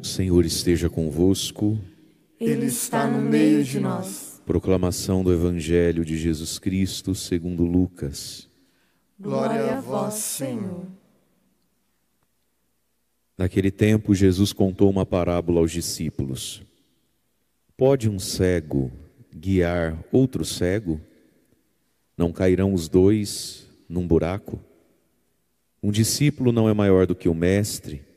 O Senhor esteja convosco. Ele está no meio de nós. Proclamação do Evangelho de Jesus Cristo segundo Lucas. Glória a vós, Senhor. Naquele tempo, Jesus contou uma parábola aos discípulos. Pode um cego guiar outro cego? Não cairão os dois num buraco? Um discípulo não é maior do que o mestre.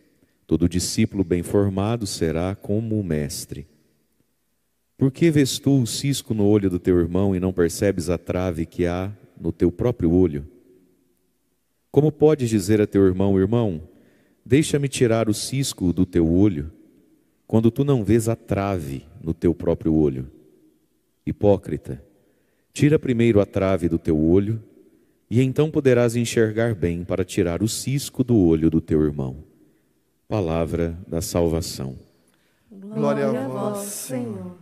Todo discípulo bem formado será como o mestre. Por que vês tu o cisco no olho do teu irmão e não percebes a trave que há no teu próprio olho? Como podes dizer a teu irmão: irmão, deixa-me tirar o cisco do teu olho, quando tu não vês a trave no teu próprio olho? Hipócrita, tira primeiro a trave do teu olho, e então poderás enxergar bem para tirar o cisco do olho do teu irmão. Palavra da salvação. Glória a vós, Senhor.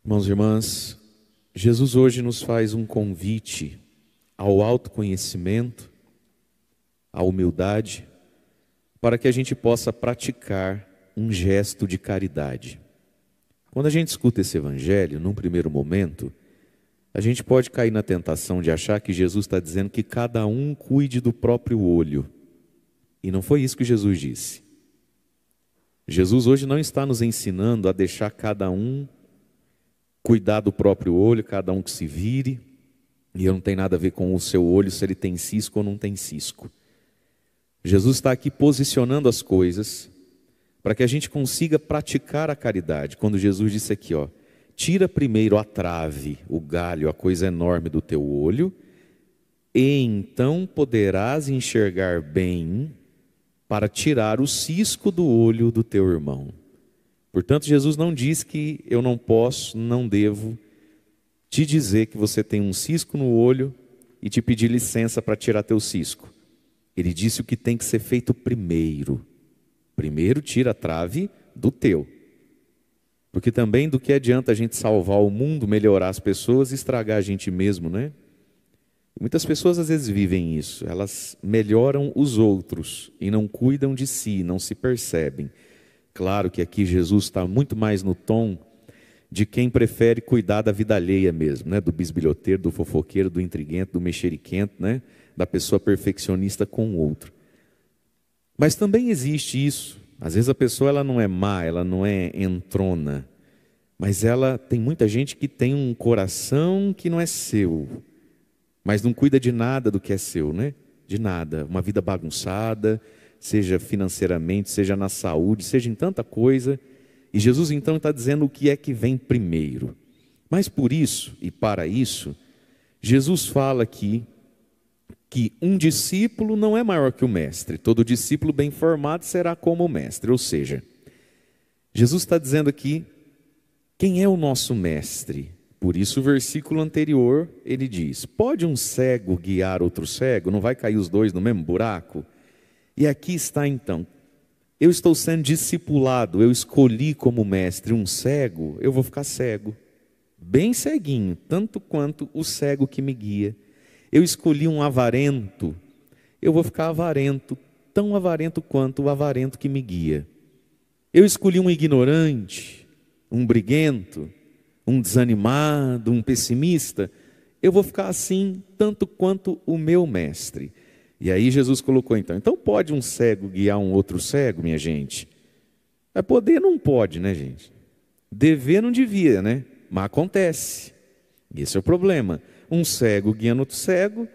Irmãos e irmãs, Jesus hoje nos faz um convite ao autoconhecimento, à humildade, para que a gente possa praticar um gesto de caridade. Quando a gente escuta esse evangelho, num primeiro momento, a gente pode cair na tentação de achar que Jesus está dizendo que cada um cuide do próprio olho. E não foi isso que Jesus disse. Jesus hoje não está nos ensinando a deixar cada um cuidar do próprio olho, cada um que se vire, e não tem nada a ver com o seu olho, se ele tem cisco ou não tem cisco. Jesus está aqui posicionando as coisas para que a gente consiga praticar a caridade. Quando Jesus disse aqui, tira primeiro a trave, o galho, a coisa enorme do teu olho, e então poderás enxergar bem para tirar o cisco do olho do teu irmão. Portanto, Jesus não diz que eu não posso, não devo te dizer que você tem um cisco no olho e te pedir licença para tirar teu cisco. Ele disse o que tem que ser feito primeiro. Primeiro tira a trave do teu. Porque também do que adianta a gente salvar o mundo, melhorar as pessoas e estragar a gente mesmo, né? Muitas pessoas às vezes vivem isso. Elas melhoram os outros e não cuidam de si, não se percebem. Claro que aqui Jesus está muito mais no tom de quem prefere cuidar da vida alheia mesmo, né? Do bisbilhoteiro, do fofoqueiro, do intriguento, do mexeriquento, né? Da pessoa perfeccionista com o outro. Mas também existe isso. Às vezes a pessoa ela não é má, ela não é entrona, mas ela tem muita gente que tem um coração que não é seu, mas não cuida de nada do que é seu, né? De nada, uma vida bagunçada, seja financeiramente, seja na saúde, seja em tanta coisa. E Jesus então está dizendo o que é que vem primeiro. Mas por isso e para isso, Jesus fala aqui que um discípulo não é maior que o mestre. Todo discípulo bem formado será como o mestre. Ou seja, Jesus está dizendo aqui quem é o nosso mestre. Por isso o versículo anterior ele diz: pode um cego guiar outro cego? Não vai cair os dois no mesmo buraco? E aqui está então, eu estou sendo discipulado, eu escolhi como mestre um cego, eu vou ficar cego, bem ceguinho, tanto quanto o cego que me guia. Eu escolhi um avarento, eu vou ficar avarento, tão avarento quanto o avarento que me guia. Eu escolhi um ignorante, um briguento, um desanimado, um pessimista, eu vou ficar assim, tanto quanto o meu mestre. E aí Jesus colocou então pode um cego guiar um outro cego, minha gente? É poder não pode, né, gente? Dever não devia, né? Mas acontece. Esse é o problema. Um cego guiando outro cego,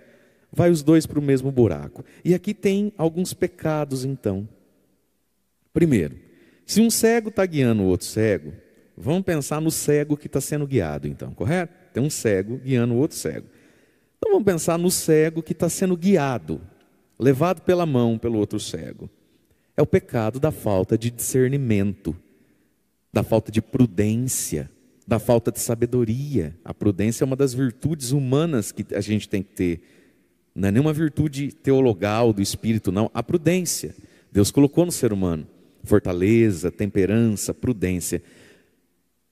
vai os dois para o mesmo buraco. E aqui tem alguns pecados então. Primeiro, se um cego está guiando o outro cego, vamos pensar no cego que está sendo guiado então, correto? Tem um cego guiando o outro cego. Então vamos pensar no cego que está sendo guiado, levado pela mão pelo outro cego. É o pecado da falta de discernimento, da falta de prudência, da falta de sabedoria. A prudência é uma das virtudes humanas que a gente tem que ter. Não é nenhuma virtude teologal do espírito, não. A prudência. Deus colocou no ser humano fortaleza, temperança, prudência.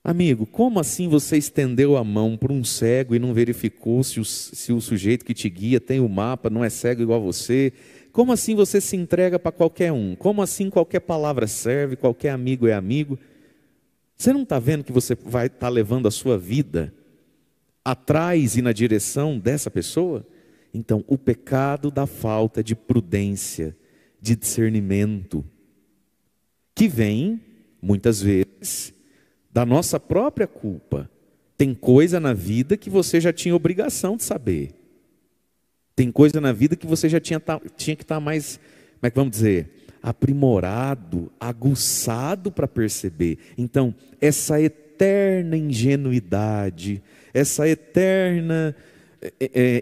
Amigo, como assim você estendeu a mão para um cego e não verificou se o sujeito que te guia tem o mapa, não é cego igual a você? Como assim você se entrega para qualquer um? Como assim qualquer palavra serve, qualquer amigo é amigo? Você não está vendo que você vai estar levando a sua vida atrás e na direção dessa pessoa? Então, o pecado da falta de prudência, de discernimento, que vem, muitas vezes, da nossa própria culpa. Tem coisa na vida que você já tinha obrigação de saber. Tem coisa na vida que você já tinha que estar mais, como é que vamos dizer, aprimorado, aguçado para perceber. Então, essa eterna ingenuidade, essa eterna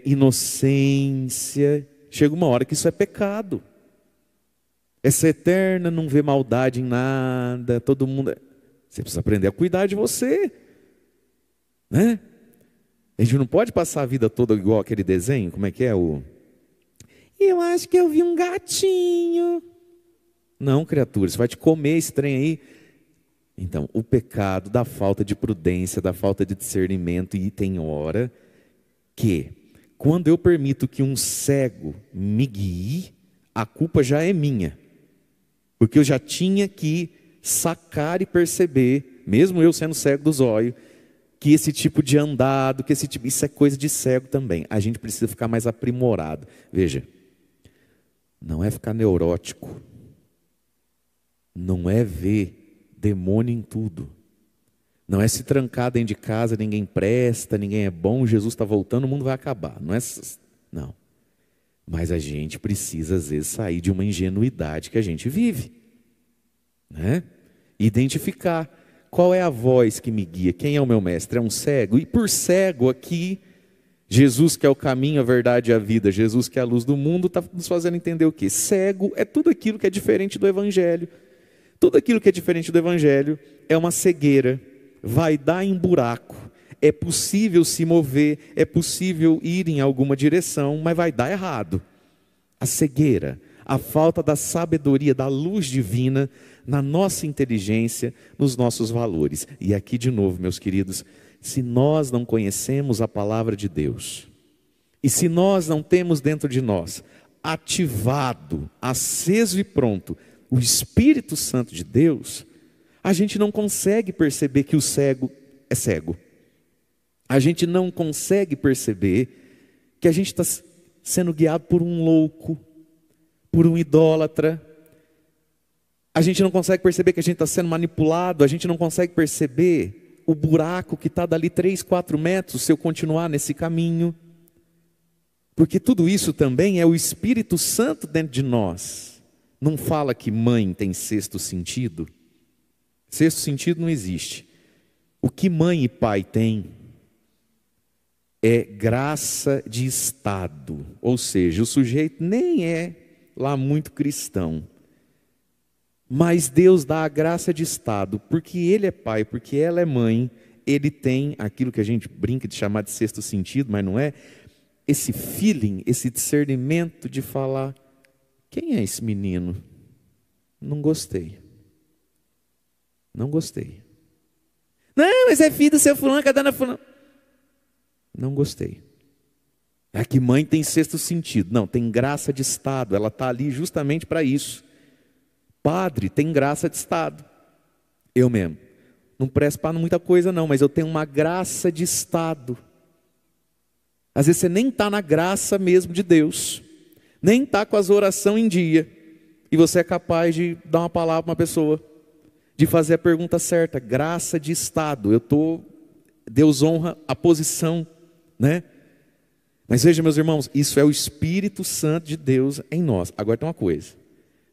inocência, chega uma hora que isso é pecado. Essa eterna não vê maldade em nada, todo mundo... Você precisa aprender a cuidar de você, né? A gente não pode passar a vida toda igual aquele desenho, como é que é o... Eu acho que eu vi um gatinho. Não, criatura, você vai te comer esse trem aí. Então, o pecado da falta de prudência, da falta de discernimento, e tem hora que, quando eu permito que um cego me guie, a culpa já é minha. Porque eu já tinha que sacar e perceber, mesmo eu sendo cego dos olhos, que esse tipo de andado, isso é coisa de cego também. A gente precisa ficar mais aprimorado. Veja, não é ficar neurótico, não é ver demônio em tudo, não é se trancar dentro de casa, ninguém presta, ninguém é bom, Jesus está voltando, o mundo vai acabar. Não. Mas a gente precisa às vezes sair de uma ingenuidade que a gente vive, né? Identificar qual é a voz que me guia, quem é o meu mestre, é um cego? E por cego aqui, Jesus que é o caminho, a verdade e a vida, Jesus que é a luz do mundo, está nos fazendo entender o quê? Cego é tudo aquilo que é diferente do Evangelho. Tudo aquilo que é diferente do Evangelho é uma cegueira, vai dar em buraco, é possível se mover, é possível ir em alguma direção, mas vai dar errado. A cegueira, a falta da sabedoria, da luz divina na nossa inteligência, nos nossos valores. E aqui de novo, meus queridos, se nós não conhecemos a palavra de Deus, e se nós não temos dentro de nós, ativado, aceso e pronto, o Espírito Santo de Deus, a gente não consegue perceber que o cego é cego. A gente não consegue perceber que a gente está sendo guiado por um louco, por um idólatra. A gente não consegue perceber que a gente está sendo manipulado, a gente não consegue perceber o buraco que está dali 3, 4 metros se eu continuar nesse caminho. Porque tudo isso também é o Espírito Santo dentro de nós. Não fala que mãe tem sexto sentido? Sexto sentido não existe. O que mãe e pai têm é graça de estado. Ou seja, o sujeito nem é lá muito cristão. Mas Deus dá a graça de estado, porque Ele é pai, porque ela é mãe, Ele tem aquilo que a gente brinca de chamar de sexto sentido, mas não é, esse feeling, esse discernimento de falar, quem é esse menino? Não gostei. Não gostei. Não, mas é filho do seu fulano, que a dona fulano. Não gostei. É que mãe tem sexto sentido. Não, tem graça de estado, ela está ali justamente para isso. Padre tem graça de estado. Eu mesmo. Não presto para muita coisa não, mas eu tenho uma graça de estado. Às vezes você nem está na graça mesmo de Deus. Nem está com as orações em dia. E você é capaz de dar uma palavra para uma pessoa. De fazer a pergunta certa. Graça de estado. Deus honra a posição, né? Mas veja, meus irmãos, isso é o Espírito Santo de Deus em nós. Agora tem uma coisa.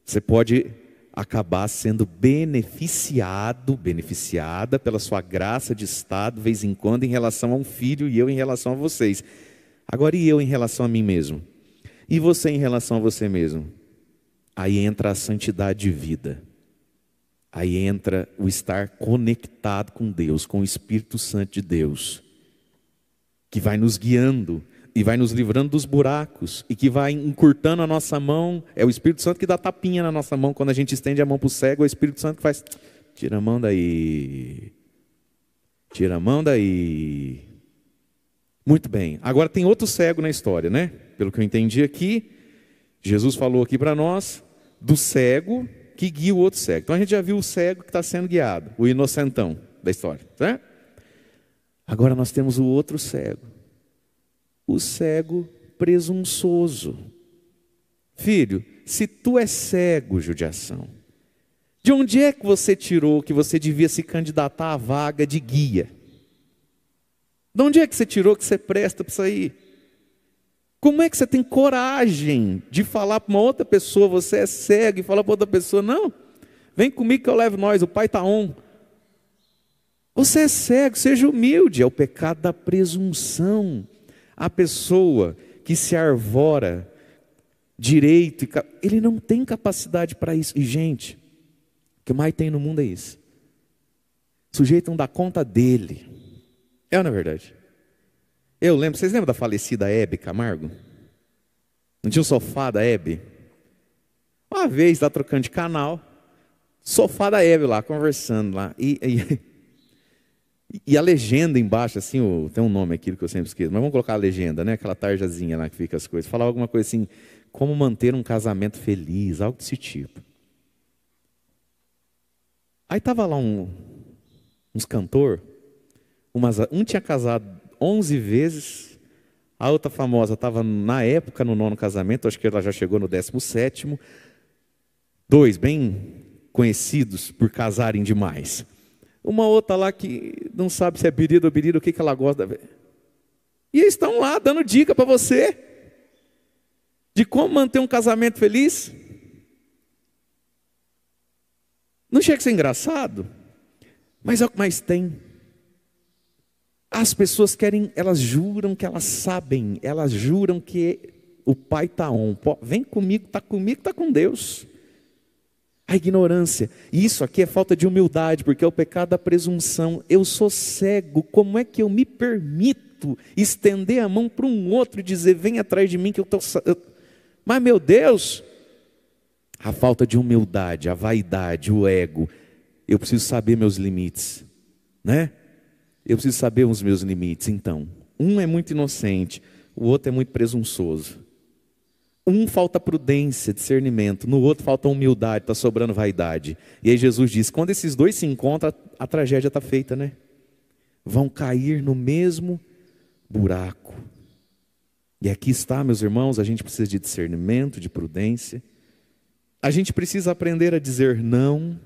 Você pode acabar sendo beneficiada pela sua graça de estado, de vez em quando, em relação a um filho, e eu em relação a vocês. Agora, e eu em relação a mim mesmo? E você em relação a você mesmo? Aí entra a santidade de vida. Aí entra o estar conectado com Deus, com o Espírito Santo de Deus, que vai nos guiando, e vai nos livrando dos buracos, e que vai encurtando a nossa mão. É o Espírito Santo que dá tapinha na nossa mão, quando a gente estende a mão para o cego, é o Espírito Santo que faz, tira a mão daí. Tira a mão daí. Muito bem. Agora tem outro cego na história, né? Pelo que eu entendi aqui, Jesus falou aqui para nós do cego que guia o outro cego. Então a gente já viu o cego que está sendo guiado, o inocentão da história, né? Agora nós temos o outro cego, o cego presunçoso. Filho, se tu é cego, judiação, de onde é que você tirou que você devia se candidatar à vaga de guia? De onde é que você tirou que você presta para isso aí? Como é que você tem coragem de falar para uma outra pessoa, você é cego, e falar para outra pessoa, não, vem comigo que eu levo nós, o pai está on. Você é cego, seja humilde, é o pecado da presunção. A pessoa que se arvora direito, ele não tem capacidade para isso. E gente, o que mais tem no mundo é isso. O sujeito não dá conta dele. É ou não é verdade? Eu lembro, vocês lembram da falecida Hebe Camargo? Não tinha o sofá da Hebe? Uma vez, está trocando de canal, sofá da Hebe lá, conversando lá, e a legenda embaixo, assim, tem um nome aqui que eu sempre esqueço, mas vamos colocar a legenda, né? Aquela tarjazinha lá que fica as coisas. Falava alguma coisa assim, como manter um casamento feliz, algo desse tipo. Aí estava lá uns cantor, um tinha casado 11 vezes, a outra famosa estava na época no 9º casamento, acho que ela já chegou no 17º, 2 bem conhecidos por casarem demais. Uma outra lá que não sabe se é birido ou birido, o que ela gosta. E eles estão lá dando dica para você de como manter um casamento feliz. Não chega a ser engraçado, mas é o que mais tem. As pessoas querem, elas juram que elas sabem, elas juram que o pai está on. Vem comigo, está com Deus. A ignorância, e isso aqui é falta de humildade, porque é o pecado da presunção. Eu sou cego, como é que eu me permito estender a mão para um outro e dizer, vem atrás de mim que eu estou... Mas meu Deus, a falta de humildade, a vaidade, o ego. Eu preciso saber meus limites, né? Eu preciso saber os meus limites. Então, um é muito inocente, o outro é muito presunçoso. Um falta prudência, discernimento, no outro falta humildade, está sobrando vaidade. E aí Jesus diz, quando esses dois se encontram, a tragédia está feita, né? Vão cair no mesmo buraco. E aqui está, meus irmãos, a gente precisa de discernimento, de prudência. A gente precisa aprender a dizer não.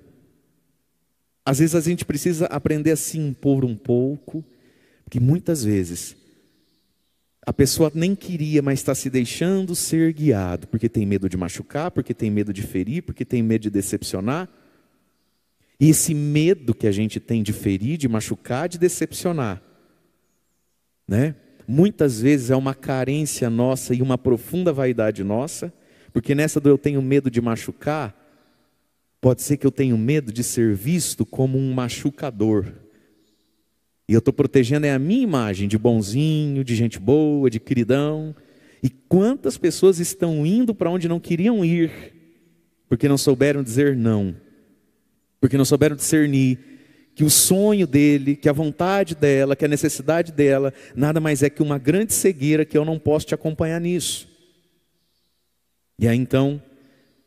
Às vezes a gente precisa aprender a se impor um pouco, porque muitas vezes a pessoa nem queria, mas está se deixando ser guiado, porque tem medo de machucar, porque tem medo de ferir, porque tem medo de decepcionar. E esse medo que a gente tem de ferir, de machucar, de decepcionar, né? Muitas vezes é uma carência nossa e uma profunda vaidade nossa, porque nessa do eu tenho medo de machucar, pode ser que eu tenha medo de ser visto como um machucador. E eu estou protegendo a minha imagem de bonzinho, de gente boa, de queridão. E quantas pessoas estão indo para onde não queriam ir, porque não souberam dizer não, porque não souberam discernir que o sonho dele, que a vontade dela, que a necessidade dela, nada mais é que uma grande cegueira que eu não posso te acompanhar nisso. E aí então,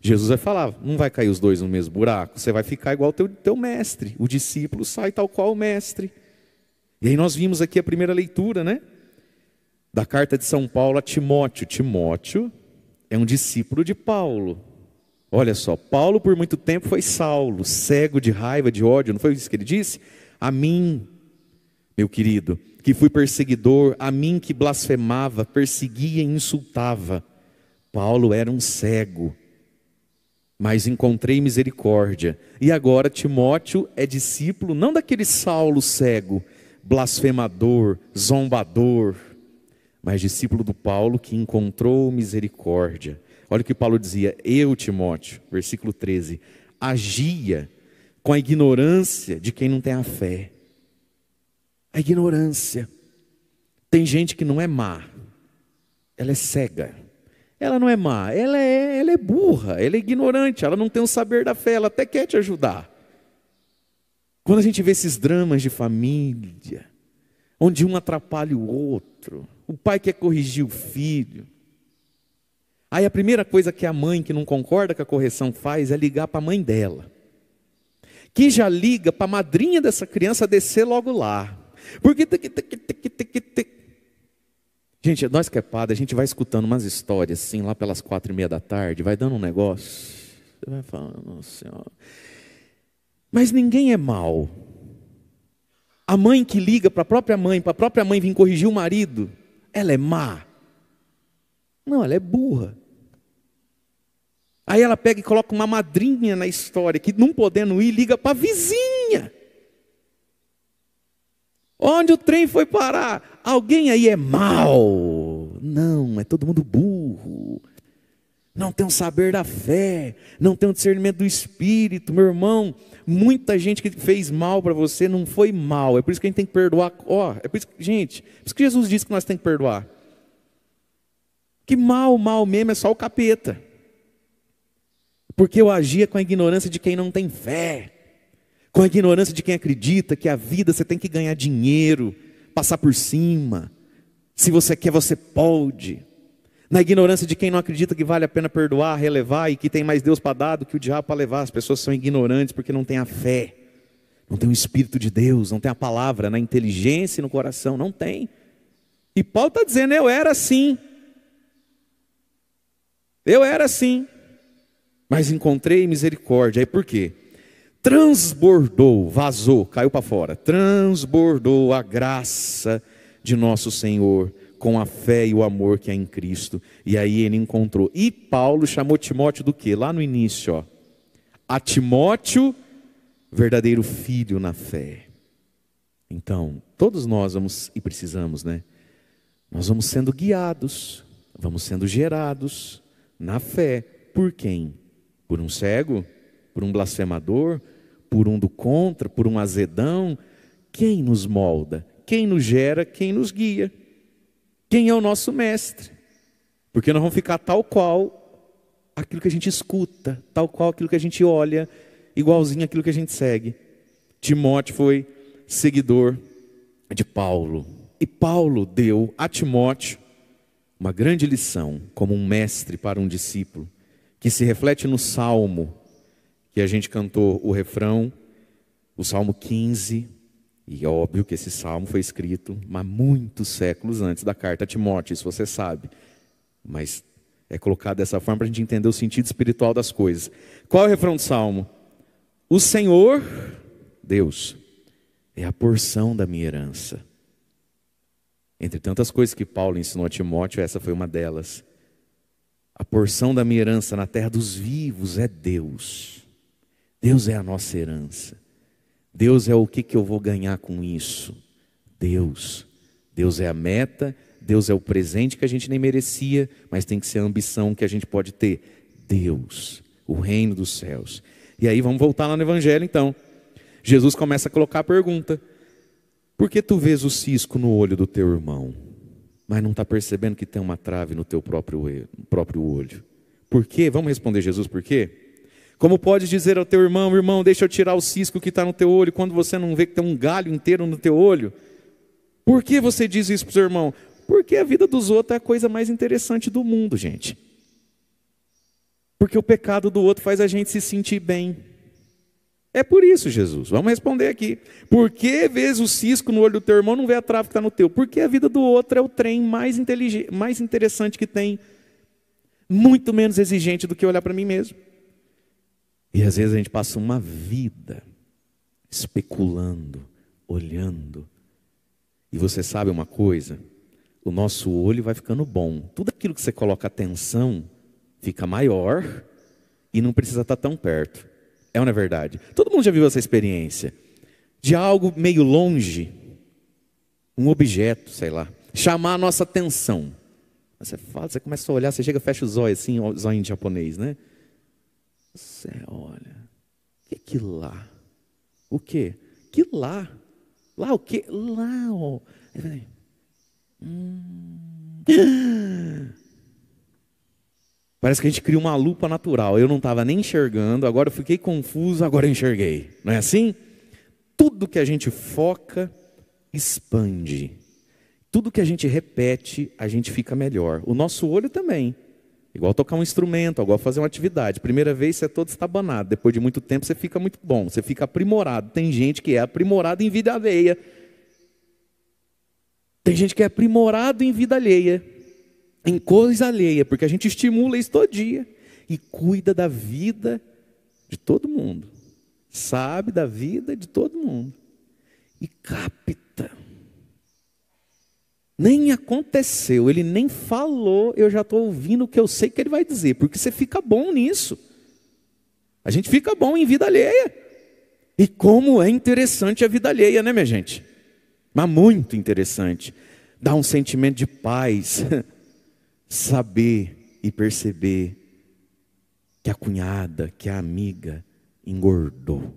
Jesus vai falar, não vai cair os dois no mesmo buraco, você vai ficar igual ao teu mestre, o discípulo sai tal qual o mestre. E aí nós vimos aqui a primeira leitura, né? Da carta de São Paulo a Timóteo. Timóteo é um discípulo de Paulo. Olha só, Paulo por muito tempo foi Saulo, cego de raiva, de ódio, não foi isso que ele disse? A mim, meu querido, que fui perseguidor, a mim que blasfemava, perseguia e insultava. Paulo era um cego, mas encontrei misericórdia. E agora Timóteo é discípulo, não daquele Saulo cego, blasfemador, zombador, mas discípulo do Paulo que encontrou misericórdia. Olha o que Paulo dizia, eu, Timóteo, versículo 13, agia com a ignorância de quem não tem a fé. A ignorância. Tem gente que não é má, ela é cega. Ela não é má, ela é burra, ela é ignorante, ela não tem o saber da fé, ela até quer te ajudar. Quando a gente vê esses dramas de família, onde um atrapalha o outro, o pai quer corrigir o filho. Aí a primeira coisa que a mãe que não concorda com a correção faz é ligar para a mãe dela, que já liga para a madrinha dessa criança descer logo lá. Porque gente, nós que é padre, a gente vai escutando umas histórias assim, lá pelas 4:30 da tarde, vai dando um negócio, você vai falando, nossa Senhora. Mas ninguém é mau. A mãe que liga para a própria mãe vir corrigir o marido, ela é má? Não, ela é burra. Aí ela pega e coloca uma madrinha na história, que não podendo ir, liga para a vizinha. Onde o trem foi parar? Alguém aí é mau? Não, é todo mundo burro. Não tem um saber da fé, não tem um discernimento do Espírito. Meu irmão, muita gente que fez mal para você não foi mal. É por isso que a gente tem que perdoar. É por isso que, gente, por isso que Jesus disse que nós temos que perdoar. Que mal mesmo é só o capeta. Porque eu agia com a ignorância de quem não tem fé, com a ignorância de quem acredita que a vida você tem que ganhar dinheiro, passar por cima. Se você quer, você pode. Na ignorância de quem não acredita que vale a pena perdoar, relevar e que tem mais Deus para dar do que o diabo para levar. As pessoas são ignorantes porque não têm a fé, não tem o Espírito de Deus, não tem a palavra na inteligência e no coração, não tem. E Paulo está dizendo, eu era assim, mas encontrei misericórdia. Aí por quê? Transbordou, vazou, caiu para fora, transbordou a graça de nosso Senhor, com a fé e o amor que há em Cristo. E aí ele encontrou. E Paulo chamou Timóteo do quê? Lá no início, a Timóteo, verdadeiro filho na fé. Então, todos nós vamos, e precisamos, nós vamos sendo guiados, vamos sendo gerados na fé. Por quem? Por um cego? Por um blasfemador? Por um do contra? Por um azedão? Quem nos molda? Quem nos gera? Quem nos guia? Quem é o nosso mestre? Porque nós vamos ficar tal qual aquilo que a gente escuta, tal qual aquilo que a gente olha, igualzinho aquilo que a gente segue. Timóteo foi seguidor de Paulo. E Paulo deu a Timóteo uma grande lição, como um mestre para um discípulo, que se reflete no Salmo, que a gente cantou o refrão, o Salmo 15, e é óbvio que esse salmo foi escrito há muitos séculos antes da carta a Timóteo, isso você sabe. Mas é colocado dessa forma para a gente entender o sentido espiritual das coisas. Qual é o refrão do salmo? O Senhor, Deus, é a porção da minha herança. Entre tantas coisas que Paulo ensinou a Timóteo, essa foi uma delas. A porção da minha herança na terra dos vivos é Deus. Deus é a nossa herança. Deus é o que eu vou ganhar com isso? Deus. Deus é a meta, Deus é o presente que a gente nem merecia, mas tem que ser a ambição que a gente pode ter. Deus, o reino dos céus. E aí vamos voltar lá no Evangelho então. Jesus começa a colocar a pergunta: por que tu vês o cisco no olho do teu irmão, mas não está percebendo que tem uma trave no teu próprio olho? Por quê? Vamos responder Jesus por quê? Como pode dizer ao teu irmão, irmão, deixa eu tirar o cisco que está no teu olho, quando você não vê que tem um galho inteiro no teu olho? Por que você diz isso para o seu irmão? Porque a vida dos outros é a coisa mais interessante do mundo, gente. Porque o pecado do outro faz a gente se sentir bem. É por isso, Jesus. Vamos responder aqui. Por que vês o cisco no olho do teu irmão, não vê a trave que está no teu? Porque a vida do outro é o trem mais inteligente, mais interessante que tem. Muito menos exigente do que olhar para mim mesmo. E às vezes a gente passa uma vida especulando, olhando. E você sabe uma coisa? O nosso olho vai ficando bom. Tudo aquilo que você coloca atenção fica maior e não precisa estar tão perto. É ou não é verdade? Todo mundo já viu essa experiência de algo meio longe, um objeto, sei lá, chamar a nossa atenção. Você fala, você começa a olhar, você chega, fecha os olhos assim, o zóio em japonês, Você olha, o que lá? O quê? Que lá? Lá o quê? Lá, ó. Parece que a gente cria uma lupa natural. Eu não estava nem enxergando, agora eu fiquei confuso, agora eu enxerguei. Não é assim? Tudo que a gente foca, expande. Tudo que a gente repete, a gente fica melhor. O nosso olho também. Igual tocar um instrumento, igual fazer uma atividade. Primeira vez você é todo estabanado. Depois de muito tempo você fica muito bom. Você fica aprimorado. Tem gente que é aprimorado em vida alheia. Tem gente que é aprimorado em vida alheia. Em coisa alheia. Porque a gente estimula isso todo dia. E cuida da vida de todo mundo. Sabe da vida de todo mundo. E capta. Nem aconteceu, ele nem falou, eu já estou ouvindo o que eu sei que ele vai dizer, porque você fica bom nisso. A gente fica bom em vida alheia. E como é interessante a vida alheia, né, minha gente? Mas muito interessante. Dá um sentimento de paz, saber e perceber que a cunhada, que a amiga engordou.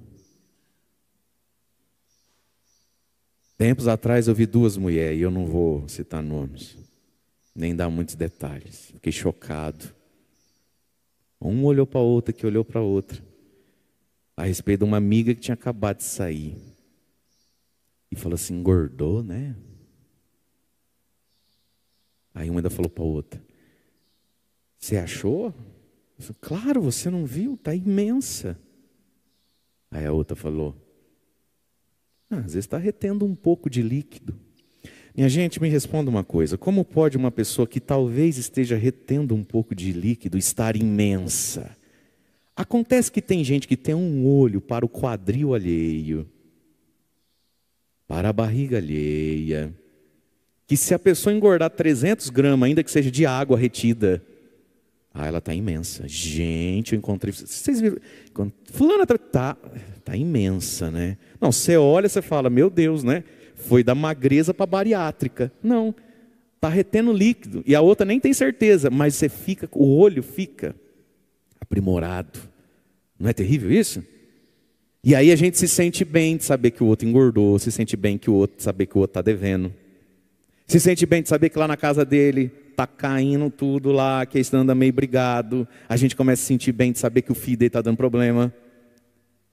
Tempos atrás eu vi duas mulheres, e eu não vou citar nomes, nem dar muitos detalhes. Fiquei chocado. Um olhou para a outra, que olhou para a outra, a respeito de uma amiga que tinha acabado de sair. E falou assim, engordou, né? Aí uma ainda falou para a outra, você achou? Eu falei, claro, você não viu, está imensa. Aí a outra falou, às vezes está retendo um pouco de líquido. Minha gente, me responda uma coisa. Como pode uma pessoa que talvez esteja retendo um pouco de líquido estar imensa? Acontece que tem gente que tem um olho para o quadril alheio, para a barriga alheia, que se a pessoa engordar 300 gramas, ainda que seja de água retida, ela está imensa. Gente, eu encontrei... Vocês viram? Fulana tá imensa, né? Não, você olha, você fala, meu Deus, né? Foi da magreza para a bariátrica. Não, está retendo líquido. E a outra nem tem certeza, mas você fica, o olho fica aprimorado. Não é terrível isso? E aí a gente se sente bem de saber que o outro engordou, se sente bem que o outro, saber que o outro está devendo. Se sente bem de saber que lá na casa dele está caindo tudo lá, que eles andam meio brigado. A gente começa a se sentir bem de saber que o filho dele está dando problema.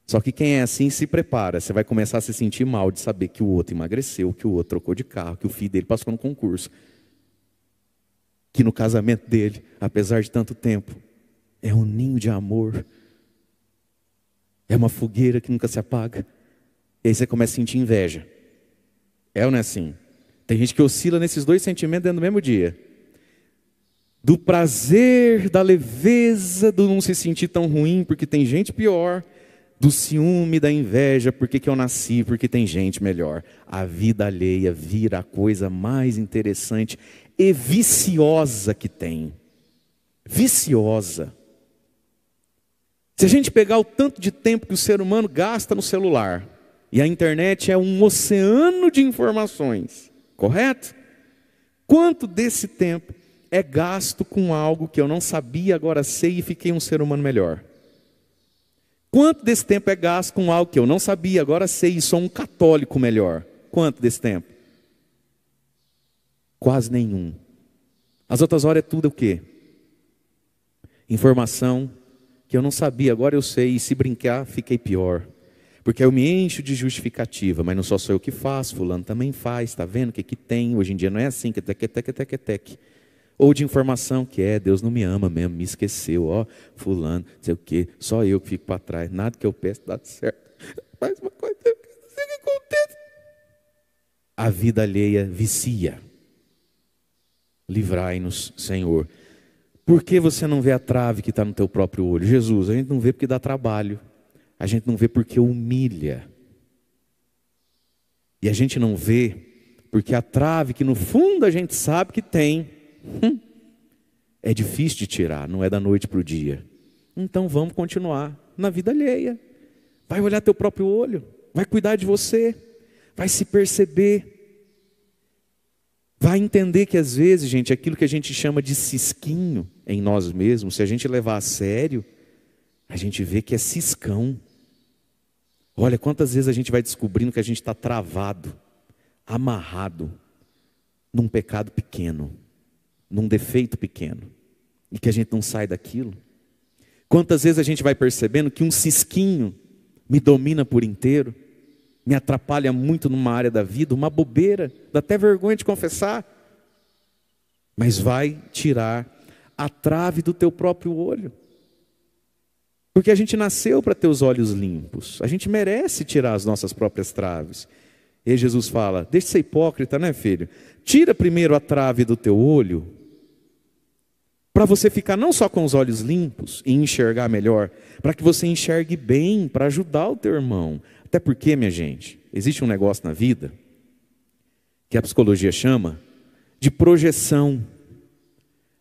Só que quem é assim se prepara. Você vai começar a se sentir mal de saber que o outro emagreceu, que o outro trocou de carro, que o filho dele passou no concurso. Que no casamento dele, apesar de tanto tempo, é um ninho de amor. É uma fogueira que nunca se apaga. E aí você começa a sentir inveja. É ou não é assim? Tem gente que oscila nesses dois sentimentos dentro do mesmo dia. Do prazer, da leveza, do não se sentir tão ruim, porque tem gente pior. Do ciúme, da inveja, porque que eu nasci, porque tem gente melhor. A vida alheia vira a coisa mais interessante e viciosa que tem. Viciosa. Se a gente pegar o tanto de tempo que o ser humano gasta no celular, e a internet é um oceano de informações, correto? Quanto desse tempo é gasto com algo que eu não sabia, agora sei e fiquei um ser humano melhor? Quanto desse tempo é gasto com algo que eu não sabia, agora sei e sou um católico melhor? Quanto desse tempo? Quase nenhum. As outras horas é tudo o quê? Informação que eu não sabia, agora eu sei, e se brincar, fiquei pior. Porque eu me encho de justificativa, mas não só sou eu que faço, fulano também faz, está vendo o que tem? Hoje em dia não é assim, que tec. Ou de informação que Deus não me ama mesmo, me esqueceu, fulano, não sei o quê, só eu que fico para trás, nada que eu peço dá certo. Faz uma coisa, eu não sei o que acontece. A vida alheia vicia. Livrai-nos, Senhor. Por que você não vê a trave que está no teu próprio olho? Jesus, a gente não vê porque dá trabalho. A gente não vê porque humilha. E a gente não vê porque a trave que no fundo a gente sabe que tem, é difícil de tirar, não é da noite para o dia. Então vamos continuar na vida alheia. Vai olhar teu próprio olho, vai cuidar de você, vai se perceber, vai entender que às vezes, gente, aquilo que a gente chama de cisquinho em nós mesmos, se a gente levar a sério, a gente vê que é ciscão. Olha quantas vezes a gente vai descobrindo que a gente está travado, amarrado num pecado pequeno, num defeito pequeno, e que a gente não sai daquilo. Quantas vezes a gente vai percebendo que um cisquinho me domina por inteiro, me atrapalha muito numa área da vida, uma bobeira, dá até vergonha de confessar, mas vai tirar a trave do teu próprio olho. Porque a gente nasceu para ter os olhos limpos, a gente merece tirar as nossas próprias traves. E aí Jesus fala, deixa de ser hipócrita, né, filho? Tira primeiro a trave do teu olho, para você ficar não só com os olhos limpos e enxergar melhor, para que você enxergue bem, para ajudar o teu irmão. Até porque, minha gente, existe um negócio na vida que a psicologia chama de projeção.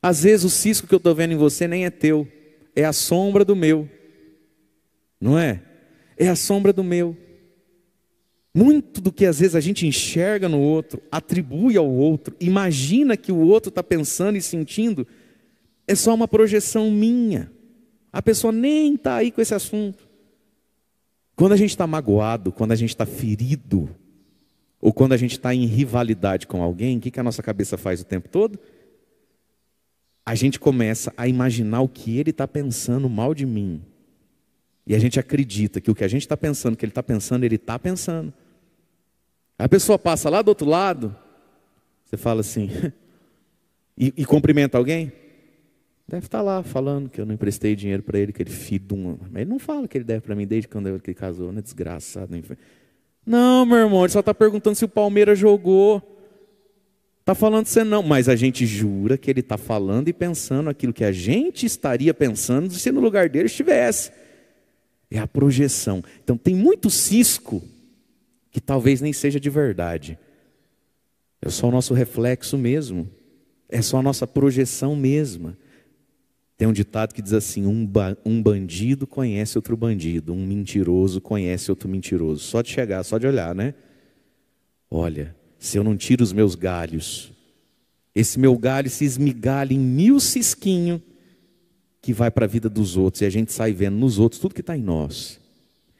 Às vezes o cisco que eu estou vendo em você nem é teu, é a sombra do meu. Não é? É a sombra do meu. Muito do que às vezes a gente enxerga no outro, atribui ao outro, imagina que o outro está pensando e sentindo, é só uma projeção minha. A pessoa nem está aí com esse assunto. Quando a gente está magoado, quando a gente está ferido, ou quando a gente está em rivalidade com alguém, o que a nossa cabeça faz o tempo todo? A gente começa a imaginar o que ele está pensando mal de mim. E a gente acredita que o que a gente está pensando, que ele está pensando. A pessoa passa lá do outro lado, você fala assim, e cumprimenta alguém? Deve estar lá falando que eu não emprestei dinheiro para ele, que ele é filho de um... Mas ele não fala que ele deve para mim desde quando ele casou, né? Desgraçado. Não, meu irmão, ele só está perguntando se o Palmeiras jogou. Está falando você não, mas a gente jura que ele está falando e pensando aquilo que a gente estaria pensando se no lugar dele estivesse. É a projeção. Então tem muito cisco que talvez nem seja de verdade. É só o nosso reflexo mesmo. É só a nossa projeção mesma. Tem um ditado que diz assim, um bandido conhece outro bandido, um mentiroso conhece outro mentiroso. Só de chegar, só de olhar, né? Olha, se eu não tiro os meus galhos, esse meu galho se esmigalha em 1000 cisquinhos que vai para a vida dos outros. E a gente sai vendo nos outros tudo que está em nós.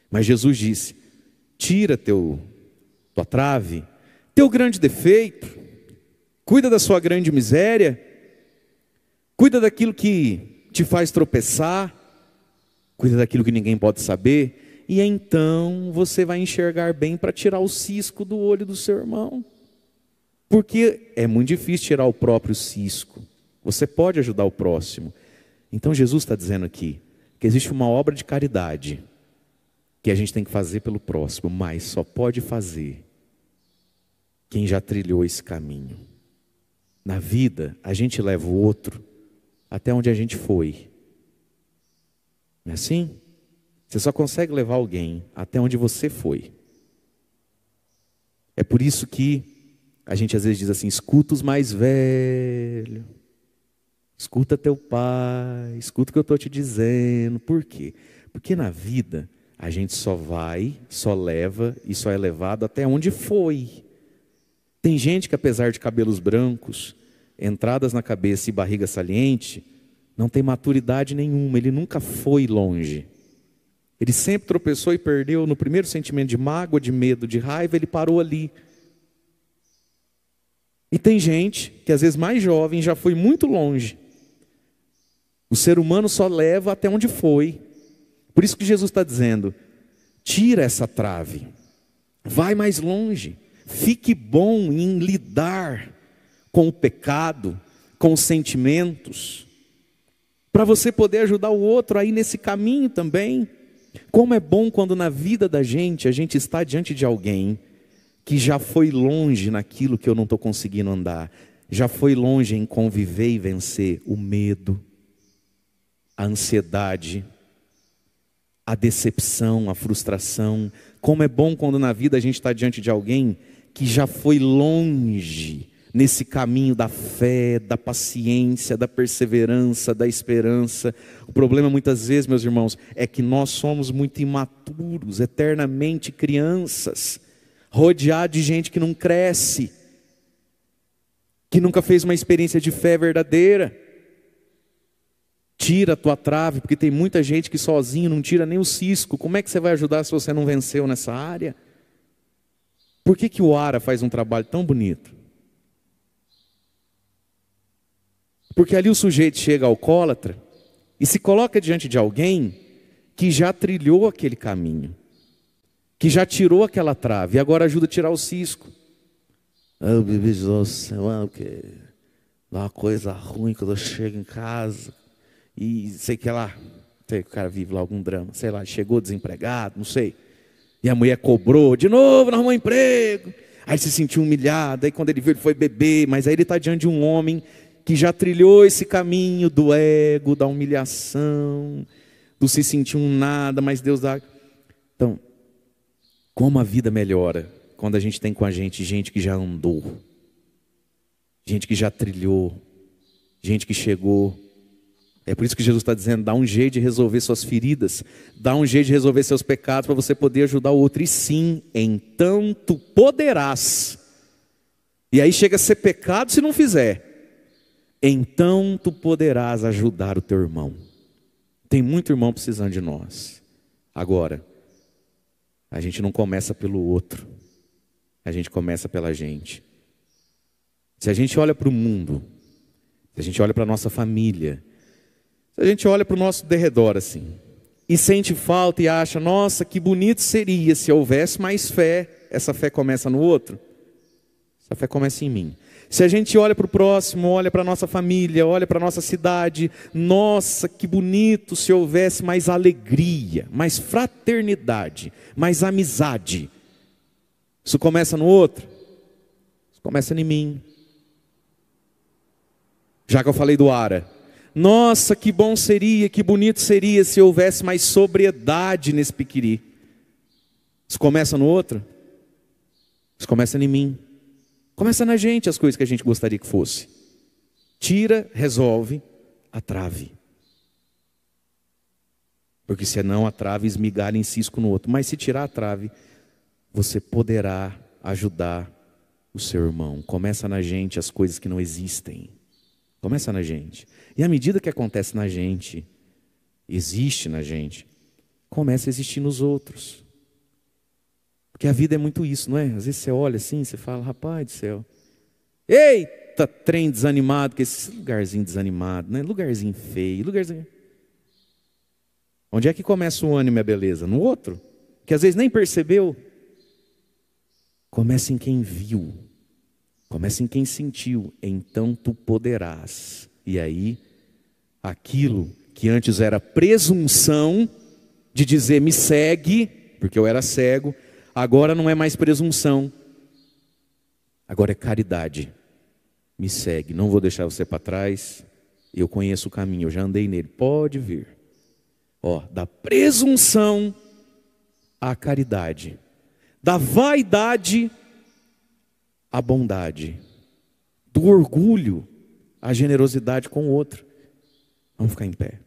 Mas Jesus disse, tira tua trave, teu grande defeito, cuida da sua grande miséria, cuida daquilo que te faz tropeçar, cuida daquilo que ninguém pode saber, e então você vai enxergar bem para tirar o cisco do olho do seu irmão. Porque é muito difícil tirar o próprio cisco. Você pode ajudar o próximo. Então Jesus está dizendo aqui que existe uma obra de caridade que a gente tem que fazer pelo próximo, mas só pode fazer quem já trilhou esse caminho. Na vida, a gente leva o outro até onde a gente foi. Não é assim? Você só consegue levar alguém até onde você foi. É por isso que a gente às vezes diz assim, escuta os mais velhos, escuta teu pai, escuta o que eu estou te dizendo. Por quê? Porque na vida a gente só vai, só leva e só é levado até onde foi. Tem gente que apesar de cabelos brancos, entradas na cabeça e barriga saliente, não tem maturidade nenhuma, ele nunca foi longe. Ele sempre tropeçou e perdeu no primeiro sentimento de mágoa, de medo, de raiva, ele parou ali. E tem gente que às vezes mais jovem já foi muito longe. O ser humano só leva até onde foi. Por isso que Jesus está dizendo, tira essa trave, vai mais longe, fique bom em lidar com o pecado, com os sentimentos, para você poder ajudar o outro aí nesse caminho também. Como é bom quando na vida da gente, a gente está diante de alguém que já foi longe naquilo que eu não estou conseguindo andar, já foi longe em conviver e vencer o medo, a ansiedade, a decepção, a frustração. Como é bom quando na vida a gente está diante de alguém que já foi longe nesse caminho da fé, da paciência, da perseverança, da esperança. O problema muitas vezes, meus irmãos, é que nós somos muito imaturos, eternamente crianças, rodeados de gente que não cresce, que nunca fez uma experiência de fé verdadeira. Tira a tua trave, porque tem muita gente que sozinho não tira nem o cisco. Como é que você vai ajudar se você não venceu nessa área? Por que o Ara faz um trabalho tão bonito? Porque ali o sujeito chega alcoólatra e se coloca diante de alguém que já trilhou aquele caminho, que já tirou aquela trave e agora ajuda a tirar o cisco. Eu vivi que dá uma coisa ruim quando eu chego em casa e sei que lá, sei que o cara vive lá algum drama, sei lá, chegou desempregado, não sei. E a mulher cobrou, de novo, não arrumou emprego. Aí se sentiu humilhado, aí quando ele viu, ele foi beber, mas aí ele está diante de um homem que já trilhou esse caminho do ego, da humilhação, do se sentir um nada, mas Deus dá. Então, como a vida melhora quando a gente tem com a gente que já andou, gente que já trilhou, gente que chegou. É por isso que Jesus está dizendo, dá um jeito de resolver suas feridas, dá um jeito de resolver seus pecados para você poder ajudar o outro. E sim, então tu poderás. E aí chega a ser pecado se não fizer. Então tu poderás ajudar o teu irmão. Tem muito irmão precisando de nós. Agora, a gente não começa pelo outro, a gente começa pela gente. Se a gente olha para o mundo, se a gente olha para a nossa família, se a gente olha para o nosso derredor assim, e sente falta e acha, nossa, que bonito seria se houvesse mais fé, essa fé começa no outro, essa fé começa em mim. Se a gente olha para o próximo, olha para a nossa família, olha para a nossa cidade, nossa, que bonito se houvesse mais alegria, mais fraternidade, mais amizade. Isso começa no outro, isso começa em mim. Já que eu falei do Ara, nossa, que bom seria, que bonito seria se houvesse mais sobriedade nesse piquiri. Isso começa no outro, isso começa em mim. Começa na gente as coisas que a gente gostaria que fosse. Tira, resolve a trave. Porque senão a trave esmigalha em cisco no outro. Mas se tirar a trave, você poderá ajudar o seu irmão. Começa na gente as coisas que não existem. Começa na gente. E à medida que acontece na gente, existe na gente, começa a existir nos outros. Porque a vida é muito isso, não é? Às vezes você olha assim, você fala, rapaz do céu, eita, trem desanimado, que esse lugarzinho desanimado, né? Lugarzinho feio, lugarzinho... Onde é que começa o ânimo e a beleza? No outro, que às vezes nem percebeu. Começa em quem viu, começa em quem sentiu, então tu poderás. E aí, aquilo que antes era presunção de dizer me segue, porque eu era cego, agora não é mais presunção, agora é caridade. Me segue, não vou deixar você para trás, eu conheço o caminho, eu já andei nele, pode vir. Ó, da presunção à caridade, da vaidade à bondade, do orgulho à generosidade com o outro. Vamos ficar em pé.